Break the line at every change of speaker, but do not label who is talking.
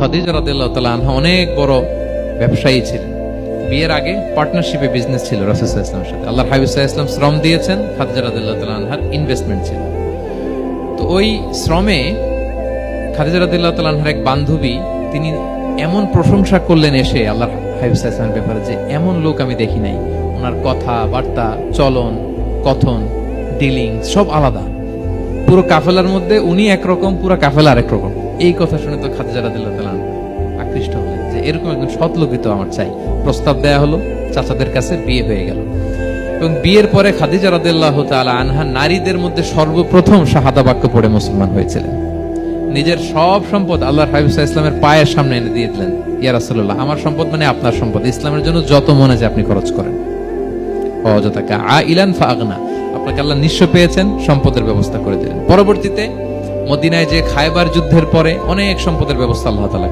খাদিজা রাদিয়াল্লাহু তাআলা আনহা অনেক বড় ব্যবসায়ী ছিলেন। বিয়ের আগে পার্টনারশিপে বিজনেস ছিল রাসূল সাল্লাল্লাহু আলাইহি ওয়াসাল্লামের সাথে। আল্লাহর হাবিব সাল্লাল্লাহু আলাইহি ওয়াসাল্লাম শ্রম দিয়েছেন, খাদিজা রাদিয়াল্লাহু তাআলা আনহার ইনভেস্টমেন্ট ছিল। তো ওই শ্রমে খাদিজা রাদিয়াল্লাহু তাআলা আনহার এক বান্ধবী তিনি এমন প্রশংসা করলেন এসে আল্লাহর হাবিব সাল্লাল্লাহু আলাইহি ওয়াসাল্লামের ব্যাপারে যে এমন লোক আমি দেখি নাই, ওনার কথা বার্তা চলন কথন ডিলিং সব আলাদা। পুরো কাফেলার মধ্যে উনি একরকম, পুরো কাফেলা আরেক রকম। এই কথা শুনে তো খাদিজা রাদিয়াল্লাহু তাআলা আকৃষ্ট হলেন যে এরকম একজন সৎ লোকই তো আমার চাই। প্রস্তাব দেয়া হলো, চাচাদের কাছে বিয়ে হয়ে গেল। এবং বিয়ের পরে খাদিজা রাদিয়াল্লাহু তাআলা আনহা নারীদের মধ্যে সর্বপ্রথম শাহাদা বাক্য পড়ে মুসলমান হয়েছিলেন। নিজের সব সম্পদ আল্লাহর হাবিব সাল্লাল্লাহু আলাইহি ওয়াসাল্লামের পায়ের সামনে এনে দিয়ে দিলেন, ইয়া রাসূলুল্লাহ আমার সম্পদ মানে আপনার সম্পদ, ইসলামের জন্য যত মনে যায় আপনি খরচ করেন। অযথাকা আইলান ফাগনা, আপনাকে আল্লাহ নিঃস্ব পেয়েছেন, সম্পদের ব্যবস্থা করে দিলেন। পরবর্তীতে মদিনায় যে খায়বার যুদ্ধের পরে অনেক সম্পদের ব্যবস্থা আল্লাহ তাআলা